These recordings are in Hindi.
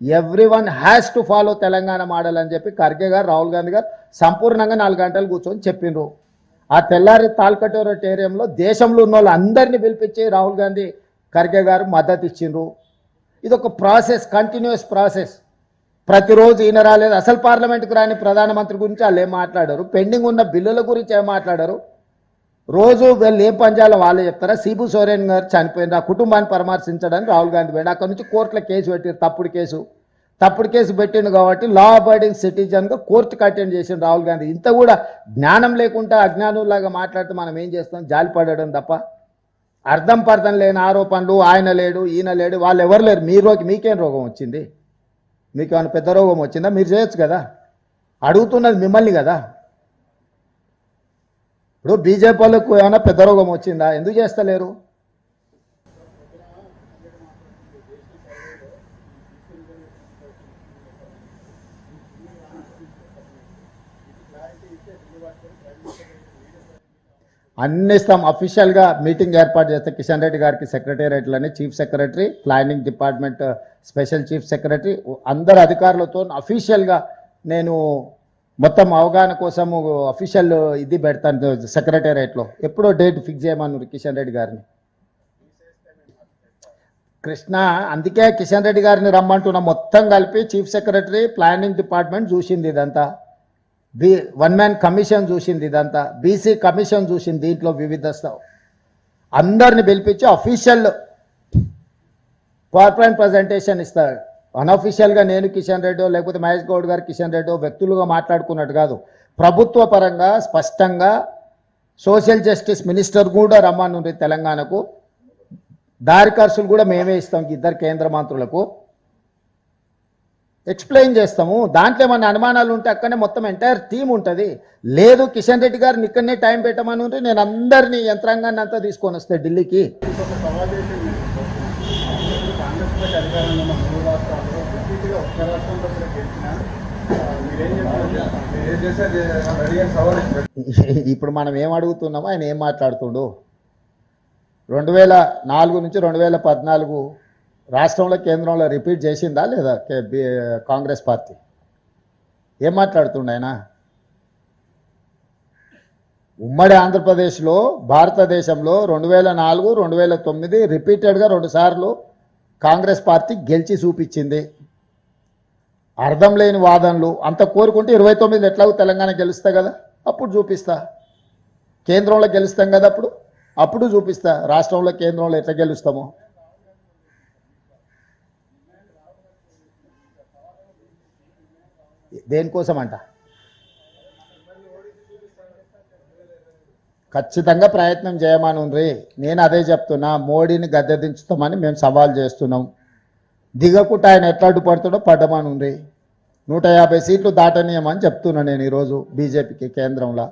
Everyone has to follow Telangana model అని చెప్పి ఖర్గే గారు రాహుల్ గాంధీ గారు సంపూర్ణంగా 4 గంటలు కూర్చొని చెప్పిండ్రు. ఆ తెల్లారి తాల్కటోరేటేరియంలో దేశంలో ఉన్న వాళ్ళు అందరినీ పిలిపించి రాహుల్ గాంధీ ఖర్గే గారు మద్దతు ఇచ్చిండ్రు. ఇది ఒక ప్రాసెస్, కంటిన్యూస్ ప్రాసెస్. ప్రతిరోజు ఈయన రాలేదు, అసలు పార్లమెంట్కి రాని ప్రధానమంత్రి గురించి వాళ్ళు ఏం మాట్లాడారు, పెండింగ్ ఉన్న బిల్లుల గురించి ఏం మాట్లాడారు, రోజు వీళ్ళు ఏం పంచాలో వాళ్ళే చెప్తారా. సిబు సోరెన్ గారు చనిపోయింది, ఆ కుటుంబాన్ని పరామర్శించడానికి రాహుల్ గాంధీ పోయింది. అక్కడ నుంచి కోర్టులో కేసు పెట్టారు, తప్పుడు కేసు పెట్టిండు కాబట్టి లా అబైడింగ్ సిటిజన్గా కోర్టుకు అటెండ్ చేసిండు రాహుల్ గాంధీ. ఇంత కూడా జ్ఞానం లేకుండా అజ్ఞానులాగా మాట్లాడితే మనం ఏం చేస్తాం, జాలిపడడం తప్ప. అర్థం పర్థం లేని ఆరోపణలు, ఆయన లేడు ఈయన లేడు, వాళ్ళు ఎవరు లేరు. మీకేం రోగం వచ్చింది, మీకు ఏమైనా పెద్ద రోగం వచ్చిందా, మీరు చేయొచ్చు కదా. అడుగుతున్నది మిమ్మల్ని కదా. ఇప్పుడు బీజేపీ వాళ్ళకు ఏమైనా పెద్ద రోగం వచ్చిందా, ఎందుకు చేస్తలేరు? అన్ని ఇస్తాం. అఫీషియల్గా మీటింగ్ ఏర్పాటు చేస్తే కిషన్ రెడ్డి గారికి సెక్రటేరియట్లని, chief secretary, planning department special chief secretary, అందరు అధికారులతో అఫీషియల్గా నేను మొత్తం అవగాహన కోసము అఫీషియల్ ఇది పెడతాను సెక్రటేరియట్లో. ఎప్పుడో డేట్ ఫిక్స్ చేయమన్నారు కిషన్ రెడ్డి గారిని. కృష్ణ, అందుకే కిషన్ రెడ్డి గారిని రమ్మంటున్నా. మొత్తం కలిపి చీఫ్ సెక్రటరీ, ప్లానింగ్ డిపార్ట్మెంట్ చూసింది ఇదంతా, వన్ మ్యాన్ కమిషన్ చూసింది ఇదంతా, బీసీ కమిషన్ చూసింది. దీంట్లో వివిధ అందరిని పిలిపించి అఫీషియల్ పవర్ పాయింట్ ప్రజెంటేషన్ ఇస్తారు. అన్అఫీషియల్గా నేను కిషన్ రెడ్డి లేకపోతే మహేష్ గౌడ్ గారు కిషన్ రెడ్డి వ్యక్తులుగా మాట్లాడుకున్నట్టు కాదు, ప్రభుత్వ పరంగా స్పష్టంగా సోషల్ జస్టిస్ మినిస్టర్ కూడా రమ్మనుంది తెలంగాణకు. దారి ఖర్చులు కూడా మేమే ఇస్తాం, ఇద్దరు కేంద్ర మంత్రులకు ఎక్స్ప్లెయిన్ చేస్తాము. దాంట్లో ఏమన్నా అనుమానాలు ఉంటే అక్కడనే మొత్తం ఎంటైర్ టీం ఉంటుంది. లేదు కిషన్ రెడ్డి గారిని ఇక్కడనే టైం పెట్టమని ఉంటే నేను అందరినీ యంత్రాంగాన్ని అంతా తీసుకొని వస్తే ఢిల్లీకి. ఇప్పుడు మనం ఏం అడుగుతున్నామో ఆయన ఏం మాట్లాడుతుండు. 2004 నుంచి 2014 రాష్ట్రంలో కేంద్రంలో రిపీట్ చేసిందా లేదా కాంగ్రెస్ పార్టీ? ఏం మాట్లాడుతుండ ఆయన? ఉమ్మడి ఆంధ్రప్రదేశ్లో భారతదేశంలో 2004, 2009 రిపీటెడ్గా 2 సార్లు కాంగ్రెస్ పార్టీ గెలిచి చూపించింది. అర్థం లేని వాదనలు అంత కోరుకుంటే 29 ఎట్లాగో తెలంగాణ గెలుస్తా కదా, అప్పుడు చూపిస్తా. కేంద్రంలో గెలుస్తాం కదా, అప్పుడు చూపిస్తా రాష్ట్రంలో కేంద్రంలో ఎట్లా గెలుస్తామో. దేనికోసం అంట? ఖచ్చితంగా ప్రయత్నం చేయమని ఉంది. నేను అదే చెప్తున్నా, మోడీని గద్దె దించుతామని మేము సవాల్ చేస్తున్నాం. దిగకుండా ఆయన ఎట్లా అడ్డుపడుతాడో పడ్డమని ఉంది. 150 సీట్లు దాటనీయమని చెప్తున్నా నేను ఈరోజు బీజేపీకి కేంద్రంలో.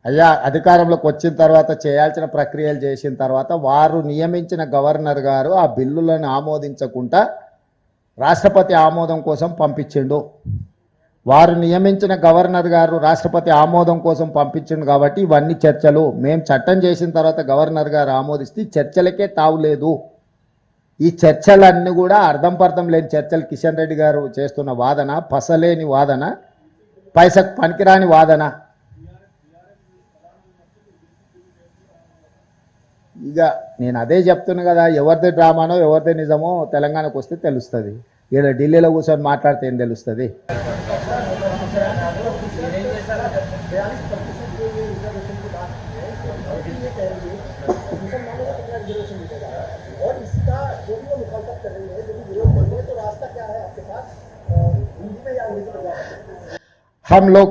అయ్యా, అధికారంలోకి వచ్చిన తర్వాత చేయాల్సిన ప్రక్రియలు చేసిన తర్వాత వారు నియమించిన గవర్నర్ గారు ఆ బిల్లులను ఆమోదించకుండా రాష్ట్రపతి ఆమోదం కోసం పంపించిండు. వారు నియమించిన గవర్నర్ గారు రాష్ట్రపతి ఆమోదం కోసం పంపించిండు కాబట్టి ఇవన్నీ చర్చలు. మేము చట్టం చేసిన తర్వాత గవర్నర్ గారు ఆమోదిస్తే చర్చలకే తావులేదు. ఈ చర్చలన్నీ కూడా అర్థం పర్థం లేని చర్చలు. కిషన్ రెడ్డి గారు చేస్తున్న వాదన పసలేని వాదన, పైసకు పనికిరాని వాదన. ఇక నేను అదే చెప్తున్నా కదా, ఎవరిది డ్రామానో ఎవరిది నిజమో తెలంగాణకు వస్తే తెలుస్తుంది. ఇక్కడ ఢిల్లీలో కూర్చొని మాట్లాడితే ఏం తెలుస్తుంది? हम लोग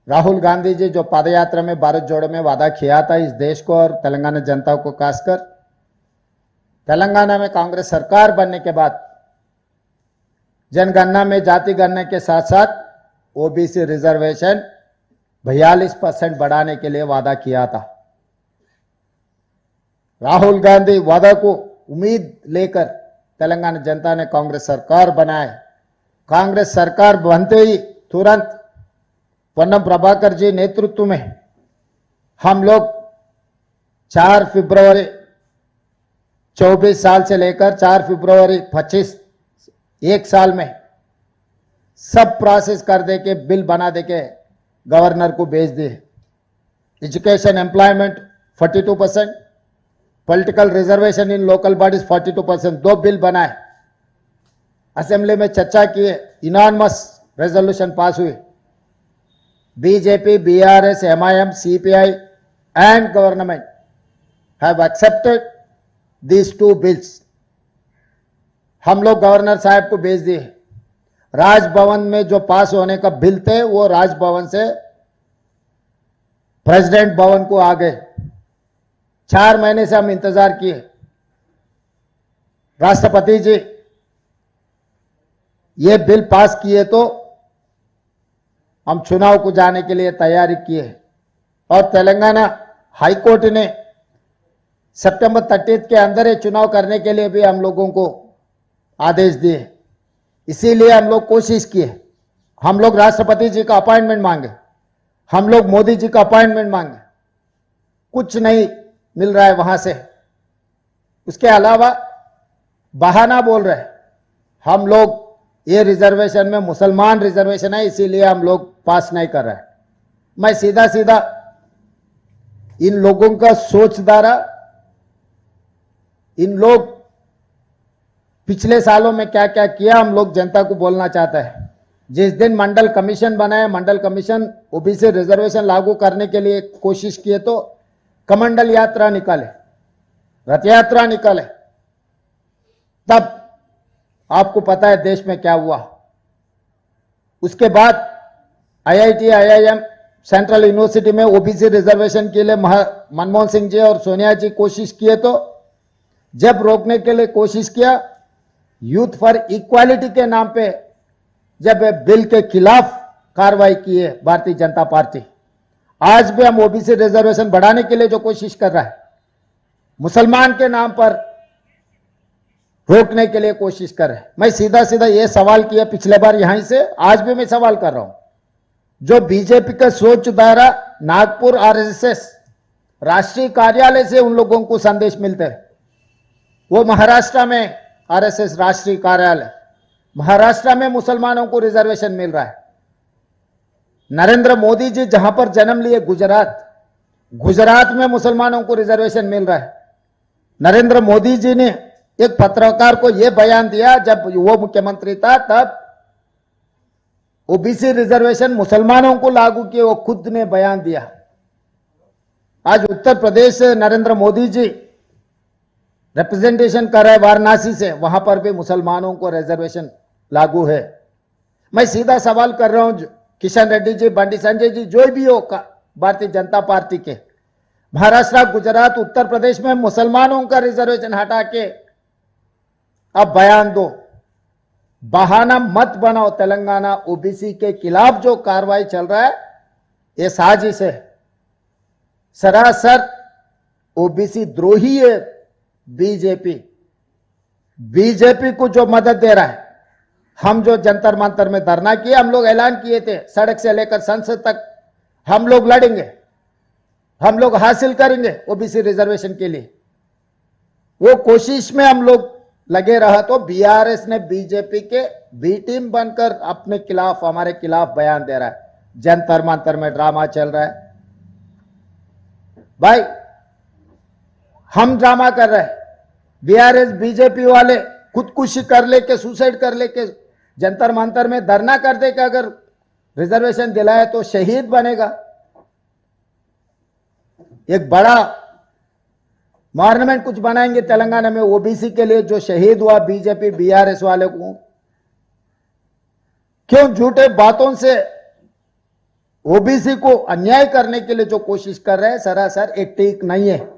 राहुल गांधी जी जो पदयात्रा में भारत जोड़ो में वादा किया था इस देश को और तेलंगाना जनता को खासकर, तेलंगाना में कांग्रेस सरकार बनने के बाद जनगणना में जाति गणना के साथ साथ ओबीसी रिजर्वेशन 42% बढ़ाने के लिए वादा किया था। राहुल गांधी वादा को उम्मीद लेकर तेलंगाना जनता ने कांग्रेस सरकार बनाए। कांग्रेस सरकार बनते ही तुरंत पोन्नम प्रभाकर जी नेतृत्व में हम लोग 4 फरवरी 24 साल से लेकर 4 फरवरी 25 एक साल में सब प्रोसेस कर दे के बिल बना दे के गवर्नर को भेज दिए। एजुकेशन एम्प्लॉयमेंट 42%, पॉलिटिकल रिजर्वेशन इन लोकल बॉडीज 42%, 2 बिल बनाए, असेंबली में चर्चा किए, इनॉर्मस रेजोल्यूशन पास हुई। BJP, BRS, MIM, CPI and government have accepted these 2 bills. हम लोग गवर्नर साहब को भेज दिए। राजभवन में जो पास होने का बिल थे वो राजभवन से प्रेसिडेंट भवन को आ गए। 4 महीने से हम इंतजार किए। राष्ट्रपति जी ये बिल पास किए तो हम चुनाव को जाने के लिए तैयारी किए और तेलंगाना हाई कोर्ट ने सितंबर 30 के अंदर ये चुनाव करने के लिए भी हम लोगों को आदेश दिए। इसीलिए हम लोग कोशिश किए। हम लोग राष्ट्रपति जी का अपॉइंटमेंट मांगे, हम लोग मोदी जी का अपॉइंटमेंट मांगे, कुछ नहीं मिल रहा है वहां से। उसके अलावा बहाना बोल रहे हम लोग ये रिजर्वेशन में मुसलमान रिजर्वेशन है इसीलिए हम लोग पास नहीं कर रहे हैं। मैं सीधा सीधा इन लोगों का सोच धारा, इन लोग पिछले सालों में क्या क्या किया हम लोग जनता को बोलना चाहता है। जिस दिन मंडल कमीशन बनाए, मंडल कमीशन ओबीसी रिजर्वेशन लागू करने के लिए कोशिश किए तो कमंडल यात्रा निकाले, रथ यात्रा निकाले, तब आपको पता है देश में क्या हुआ। उसके बाद आईआईटी, आईआईएम, सेंट्रल यूनिवर्सिटी में ओबीसी रिजर्वेशन के लिए मनमोहन सिंह जी और सोनिया जी कोशिश किए तो जब रोकने के लिए कोशिश किया, यूथ फॉर इक्वालिटी के नाम पे जब बिल के खिलाफ कार्रवाई की है भारतीय जनता पार्टी। आज भी हम ओबीसी रिजर्वेशन बढ़ाने के लिए जो कोशिश कर रहा है, मुसलमान के नाम पर रोकने के लिए कोशिश कर रहे हैं। मैं सीधा सीधा ये सवाल किया पिछले बार यहीं से, आज भी मैं सवाल कर रहा हूं। जो बीजेपी का सोच द्वारा नागपुर आरएसएस राष्ट्रीय कार्यालय से उन लोगों को संदेश मिलते हैं, वो महाराष्ट्र में आरएसएस राष्ट्रीय कार्यालय, महाराष्ट्र में मुसलमानों को रिजर्वेशन मिल रहा है। नरेंद्र मोदी जी जहां पर जन्म लिए गुजरात में मुसलमानों को रिजर्वेशन मिल रहा है। नरेंद्र मोदी जी ने एक पत्रकार को यह बयान दिया जब वो मुख्यमंत्री था, तब ओबीसी रिजर्वेशन मुसलमानों को लागू किए, वो खुद ने बयान दिया। आज उत्तर प्रदेश से नरेंद्र मोदी जी रिप्रेजेंटेशन कर रहे वाराणसी से, वहां पर भी मुसलमानों को रिजर्वेशन लागू है। मैं सीधा सवाल कर रहा हूं, किशन रेड्डी जी, बंडी संजय जी, जो भी हो भारतीय जनता पार्टी के, महाराष्ट्र, गुजरात, उत्तर प्रदेश में मुसलमानों का रिजर्वेशन हटा के अब बयान दो। बहाना मत बनाओ। तेलंगाना ओबीसी के खिलाफ जो कार्रवाई चल रहा है ये साजिश है, सरासर ओबीसी द्रोही है। बीजेपी को जो मदद दे रहा है, हम जो जंतर मंतर में धरना किए, हम लोग ऐलान किए थे सड़क से लेकर संसद तक हम लोग लड़ेंगे, हम लोग हासिल करेंगे ओबीसी रिजर्वेशन के लिए। वो कोशिश में हम लोग लगे रहा तो बीआरएस ने बीजेपी के बी टीम बनकर अपने खिलाफ, हमारे खिलाफ बयान दे रहा है। जंतर मंतर में ड्रामा चल रहा है। भाई हम ड्रामा कर रहे हैं, बीआरएस बीजेपी वाले खुदकुशी कर लेके, सुसाइड कर लेके जंतर मंतर में धरना कर दे कि अगर रिजर्वेशन दिलाए तो शहीद बनेगा। एक बड़ा मॉन्यूमेंट कुछ बनाएंगे तेलंगाना में ओबीसी के लिए, जो शहीद हुआ बीजेपी बीआरएस वाले को। क्यों झूठे बातों से ओबीसी को अन्याय करने के लिए जो कोशिश कर रहे हैं, सरासर एक ठीक नहीं है।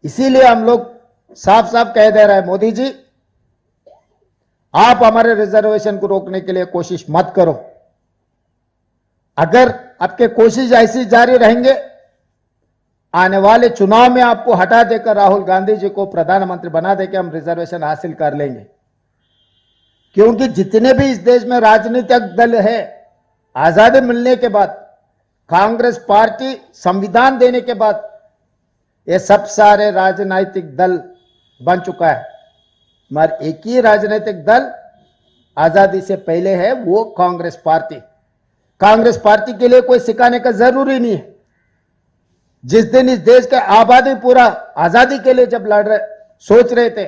इसीलिए हम लोग साफ साफ कह दे रहे हैं, मोदी जी आप हमारे रिजर्वेशन को रोकने के लिए कोशिश मत करो। अगर आपके कोशिश ऐसी जारी रहेंगे, आने वाले चुनाव में आपको हटा देकर राहुल गांधी जी को प्रधानमंत्री बना देकर हम रिजर्वेशन हासिल कर लेंगे। क्योंकि जितने भी इस देश में राजनीतिक दल है, आजादी मिलने के बाद, कांग्रेस पार्टी संविधान देने के बाद ये सब सारे राजनीतिक दल बन चुका है, मगर एक ही राजनीतिक दल आजादी से पहले है, वो कांग्रेस पार्टी। कांग्रेस पार्टी के लिए कोई सिखाने का जरूरी नहीं है। जिस दिन इस देश के आबादी पूरा आजादी के लिए जब लड़ रहे सोच रहे थे,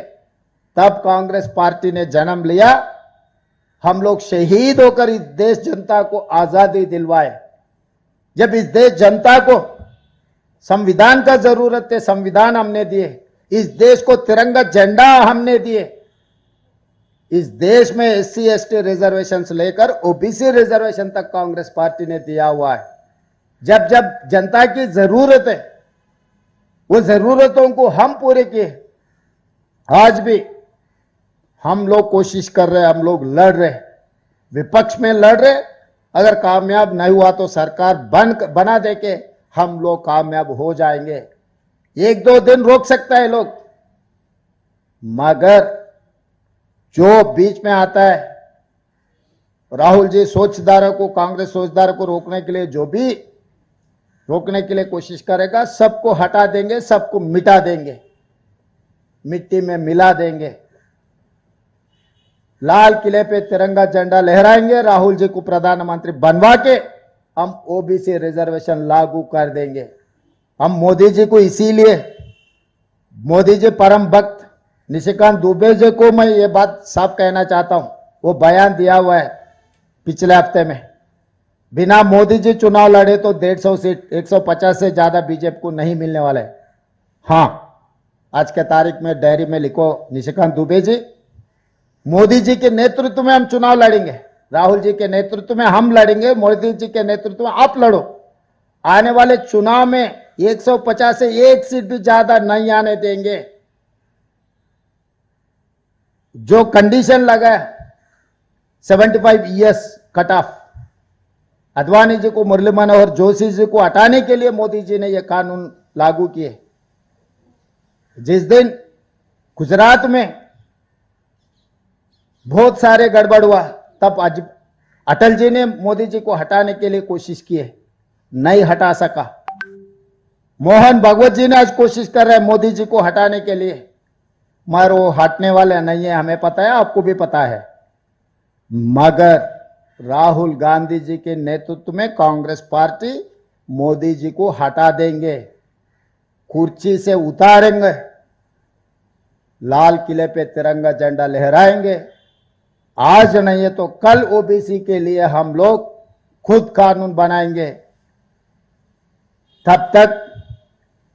तब कांग्रेस पार्टी ने जन्म लिया। हम लोग शहीद होकर इस देश जनता को आजादी दिलवाए। जब इस देश जनता को संविधान का जरूरत है, संविधान हमने दिए। इस देश को तिरंगा झंडा हमने दिए। इस देश में एससी एसटी रिजर्वेशन से लेकर ओबीसी रिजर्वेशन तक कांग्रेस पार्टी ने दिया हुआ है। जब जब जनता की जरूरत है, वो जरूरतों को हम पूरे किए। आज भी हम लोग कोशिश कर रहे, हम लोग लड़ रहे, विपक्ष में लड़ रहे। अगर कामयाब नहीं हुआ तो सरकार बना दे के हम लोग कामयाब हो जाएंगे। एक दो दिन रोक सकता है लोग, मगर जो बीच में आता है, राहुल जी सोचदारों को, कांग्रेस सोचदारों को रोकने के लिए जो भी रोकने के लिए कोशिश करेगा, सबको हटा देंगे, सबको मिटा देंगे, मिट्टी में मिला देंगे। लाल किले पे तिरंगा झंडा लहराएंगे, राहुल जी को प्रधानमंत्री बनवा के हम ओबीसी रिजर्वेशन लागू कर देंगे। हम मोदी जी को, इसीलिए मोदी जी परम भक्त निशिकांत दुबे जी को मैं ये बात साफ कहना चाहता हूं। वो बयान दिया हुआ है पिछले हफ्ते में, बिना मोदी जी चुनाव लड़े तो 150 सीट, 150 से ज्यादा बीजेपी को नहीं मिलने वाला है। हाँ, आज के तारीख में डायरी में लिखो, निशिकांत दुबे जी, मोदी जी के नेतृत्व में हम चुनाव लड़ेंगे, राहुल जी के नेतृत्व में हम लड़ेंगे, मोदी जी के नेतृत्व में आप लड़ो। आने वाले चुनाव में 150 से एक सीट भी ज्यादा नहीं आने देंगे। जो कंडीशन लगा है 75 years cut off, Advani ji को, मुरली मनोहर जोशी जी को हटाने के लिए मोदी जी ने यह कानून लागू किए। जिस दिन गुजरात में बहुत सारे गड़बड़ हुआ, तब आज अटल जी ने मोदी जी को हटाने के लिए कोशिश की है, नहीं हटा सका। मोहन भागवत जी ने आज कोशिश कर रहे हैं मोदी जी को हटाने के लिए, मगर वो हटने वाले नहीं है, हमें पता है, आपको भी पता है। मगर राहुल गांधी जी के नेतृत्व में कांग्रेस पार्टी मोदी जी को हटा देंगे, कुर्सी से उतारेंगे, लाल किले पे तिरंगा झंडा लहराएंगे। आज नहीं है तो कल ओबीसी के लिए हम लोग खुद कानून बनाएंगे। तब तक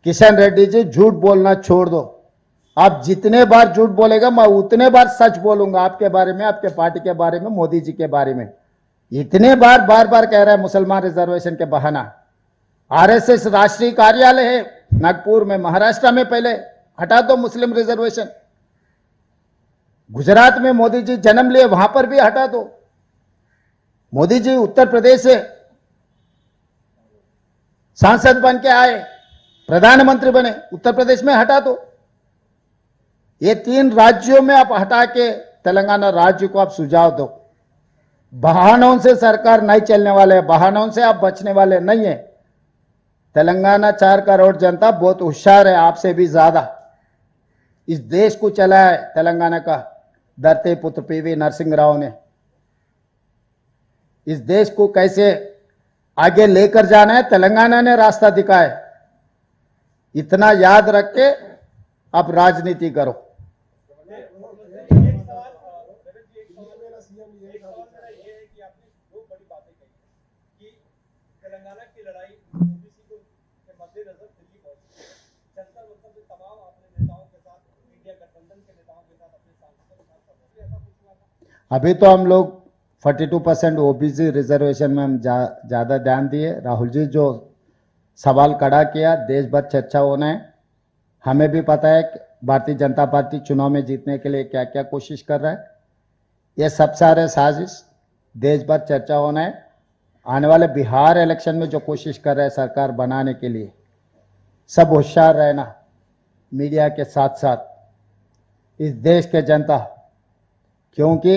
किशन रेड्डी जी झूठ बोलना छोड़ दो। आप जितने बार झूठ बोलेगा, मैं उतने बार सच बोलूंगा आपके बारे में, आपके पार्टी के बारे में, मोदी जी के बारे में। इतने बार बार कह रहा है मुसलमान रिजर्वेशन के बहाना। आरएसएस राष्ट्रीय कार्यालय है नागपुर में, महाराष्ट्र में, पहले हटा दो मुस्लिम रिजर्वेशन। गुजरात में मोदी जी जन्म लिए, वहां पर भी हटा दो। मोदी जी उत्तर प्रदेश से सांसद बन के आए, प्रधानमंत्री बने, उत्तर प्रदेश में हटा दो। ये 3 राज्यों में आप हटा के तेलंगाना राज्य को आप सुझाव दो। बहानों से सरकार नहीं चलने वाले है, बहानों से आप बचने वाले नहीं है। तेलंगाना 4 करोड़ जनता बहुत होशियार है, आपसे भी ज्यादा। इस देश को चला है तेलंगाना का धरती पुत्र पीवी नरसिंह राव ने। इस देश को कैसे आगे लेकर जाना है, तेलंगाना ने रास्ता दिखाया। इतना याद रख के अब राजनीति करो। तेलंगाना की लड़ाई ओबीसी को के मद्देनजर दिल्ली पहुंची, जनता मतलब से तमाम अपने नेताओं के साथ, इंडिया गठबंधन के नेताओं के साथ, अपने सांसदों के साथ ऐसा कुछ हुआ था? अभी तो हम लोग 42% ओबीसी रिजर्वेशन में हम ज्यादा ध्यान दिए। राहुल जी जो सवाल खड़ा किया, देश भर चर्चा होना है। हमें भी पता है कि भारतीय जनता पार्टी चुनाव में जीतने के लिए क्या क्या कोशिश कर रहा है। ये सब सारे साजिश देश भर चर्चा होना है। आने वाले बिहार इलेक्शन में जो कोशिश कर रहे हैं सरकार बनाने के लिए, सब होशियार रहना, मीडिया के साथ साथ इस देश के जनता, क्योंकि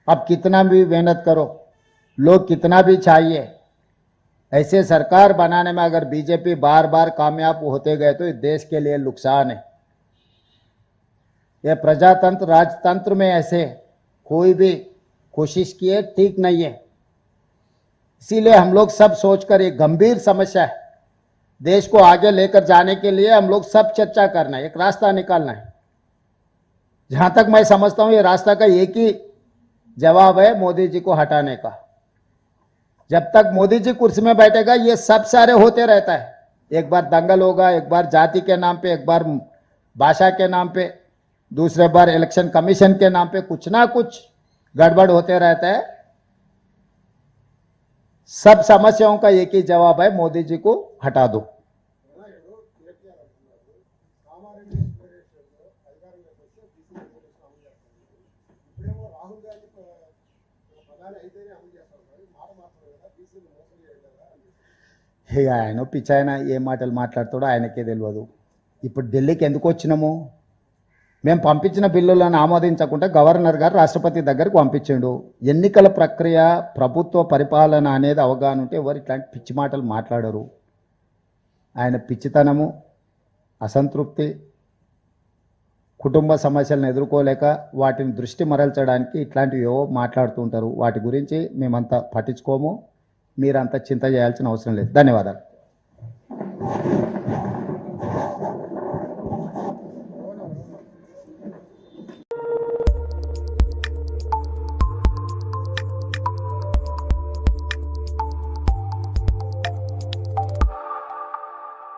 अब कितना भी मेहनत करो, लोग कितना भी चाहिए, ऐसे सरकार बनाने में अगर बीजेपी बार बार कामयाब होते गए तो इस देश के लिए नुकसान है। यह प्रजातंत्र राजतंत्र में ऐसे कोई भी कोशिश किए ठीक नहीं है। इसीलिए हम लोग सब सोचकर, एक गंभीर समस्या है, देश को आगे लेकर जाने के लिए हम लोग सब चर्चा करना है, एक रास्ता निकालना है। जहां तक मैं समझता हूं ये रास्ता का एक ही जवाब है, मोदी जी को हटाने का। जब तक मोदी जी कुर्सी में बैठेगा ये सब सारे होते रहता है, एक बार दंगल होगा, एक बार जाति के नाम पे, एक बार भाषा के नाम पे, दूसरे बार इलेक्शन कमीशन के नाम पे कुछ ना कुछ गड़बड़ होते रहता है। सब समस्याओं का एक ही जवाब है, मोदी जी को हटा दो। ఆయన పిచ్చి, ఆయన ఏ మాటలు మాట్లాడుతాడో ఆయనకే తెలియదు. ఇప్పుడు ఢిల్లీకి ఎందుకు వచ్చినాము? మేము పంపించిన బిల్లులను ఆమోదించకుండా గవర్నర్ గారు రాష్ట్రపతి దగ్గరకు పంపించిండు. ఎన్నికల ప్రక్రియ, ప్రభుత్వ పరిపాలన అనేది అవగాహన ఉంటే ఎవరు ఇట్లాంటి పిచ్చి మాటలు మాట్లాడరు. ఆయన పిచ్చితనము, అసంతృప్తి, కుటుంబ సమస్యలను ఎదుర్కోలేక వాటిని దృష్టి మరల్చడానికి ఇట్లాంటివి ఏవో మాట్లాడుతూ ఉంటారు. వాటి గురించి మేమంతా పట్టించుకోము, మీరంతా చింత చేయాల్సిన అవసరం లేదు. ధన్యవాదాలు.